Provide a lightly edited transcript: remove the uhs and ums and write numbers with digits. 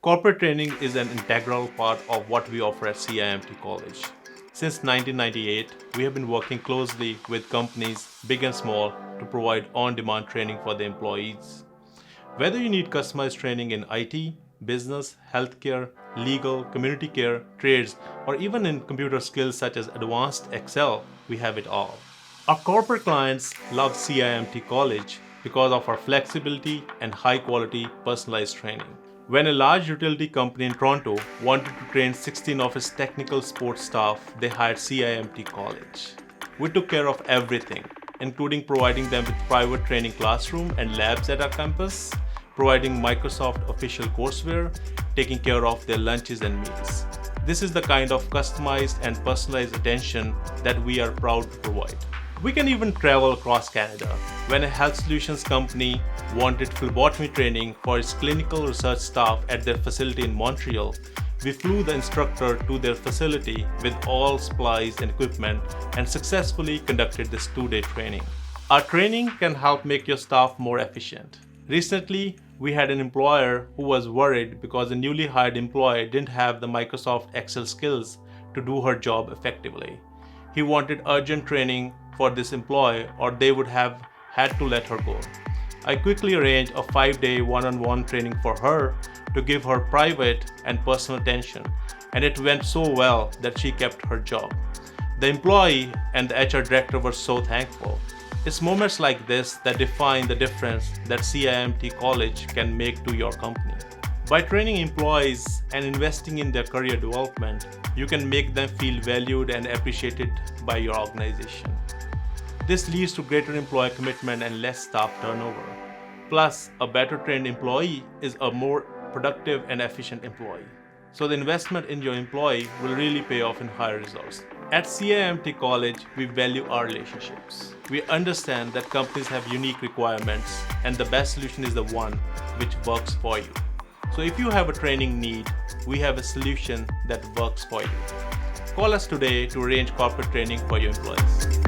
Corporate training is an integral part of what we offer at CIMT College. Since 1998, we have been working closely with companies, big and small, to provide on-demand training for the employees. Whether you need customized training in IT, business, healthcare, legal, community care, trades, or even in computer skills such as advanced Excel, we have it all. Our corporate clients love CIMT College because of our flexibility and high-quality personalized training. When a large utility company in Toronto wanted to train 16 of its technical sports staff, they hired CIMT College. We took care of everything, including providing them with private training classroom and labs at our campus, providing Microsoft official courseware, taking care of their lunches and meals. This is the kind of customized and personalized attention that we are proud to provide. We can even travel across Canada. When a health solutions company wanted phlebotomy training for its clinical research staff at their facility in Montreal, we flew the instructor to their facility with all supplies and equipment and successfully conducted this 2-day training. Our training can help make your staff more efficient. Recently, we had an employer who was worried because a newly hired employee didn't have the Microsoft Excel skills to do her job effectively. He wanted urgent training for this employee or they would have had to let her go. I quickly arranged a 5-day one-on-one training for her to give her private and personal attention, and it went so well that she kept her job. The employee and the HR director were so thankful. It's moments like this that define the difference that CIMT College can make to your company. By training employees and investing in their career development, you can make them feel valued and appreciated by your organization. This leads to greater employee commitment and less staff turnover. Plus, a better trained employee is a more productive and efficient employee. So the investment in your employee will really pay off in higher results. At CIMT College, we value our relationships. We understand that companies have unique requirements and the best solution is the one which works for you. So if you have a training need, we have a solution that works for you. Call us today to arrange corporate training for your employees.